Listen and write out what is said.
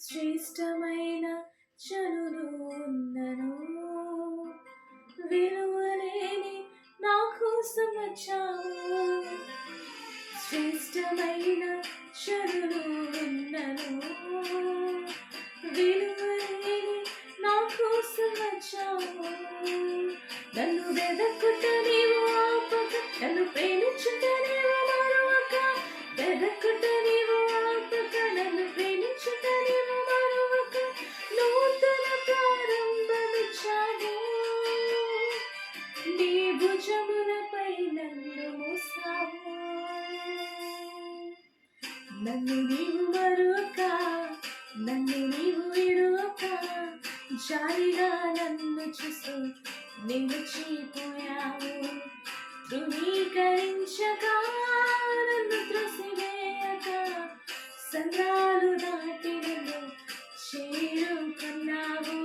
శ్రేష్టమైన చనులు ఉన్నను, విలువలేని నా కోసం వచ్చావు. శ్రేష్టమైన చనులు ఉన్నను, విలువలేని నా కోసం వచ్చావు. నన్ను వెదకుట నీవు ఆపక, నన్ను ప్రేమించుట నీవు మరువక. వెదకుట నీవు ఆపక, నన్ను ప్రేమించుట నీవు మరువక. నూతన ప్రారంభమిచ్చావు, నీ భుజములపై నన్ను మోసావు. నన్ను నీవు మరువక, నన్ను నీవు విడువక. జాలిగా నన్ను చూస్తూ నిలిచిపోయావు. ధృవీకరించక, నన్ను త్రోసివేయక, సంద్రాలు దాటి నన్ను చేరుకున్నావు.